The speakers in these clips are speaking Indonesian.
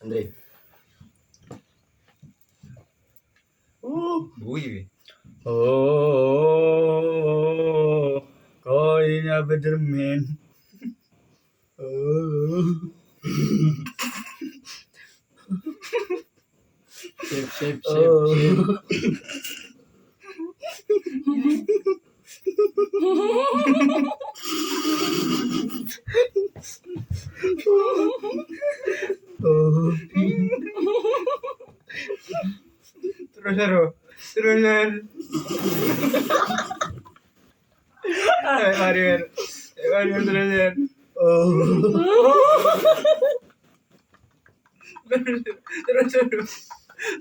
Andre. Bunyi. Oh, koinnya bercermin. Oh. Sip. Oh. Terusan. Marian terusan. Oh.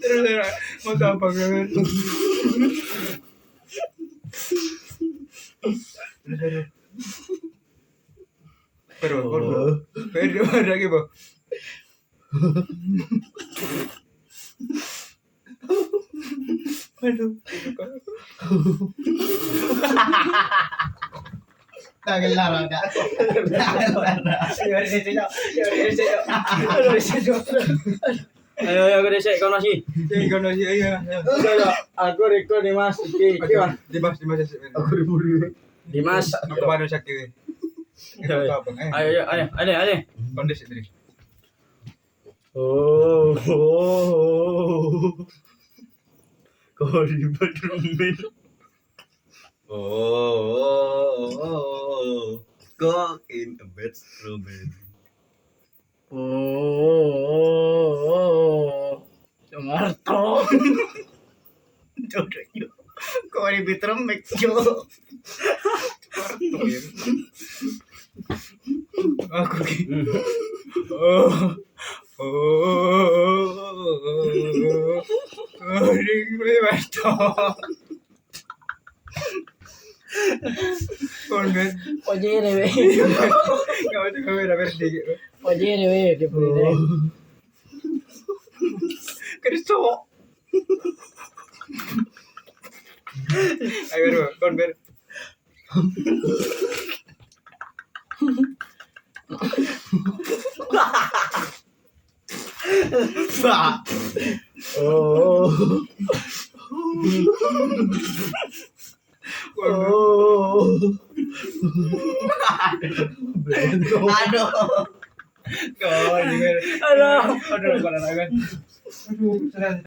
Terus mau tahu apa kan? Pero ada lagi bang. Aduh. Tangan lara dah. Ayo Gresek kau nasi. Kono sih iya. Aku record Dimas. Dimas. Aku diburu. Dimas. Aku baru sakit. Ayo. Kondisi tadi. Oh. Koinnya bercermin. Oh, go in a bedroom. Oh. Sumarto. Jodoh. Kau ini bitremek jo. Aku ki. Ini betul. Kongen. Pojere we. Kau tu kamera verde. Pojere we di pojere. Kristo. Ayo kon ber. Oh. Oh. Aduh. Kau ini. Aduh, pada kan. Aduh,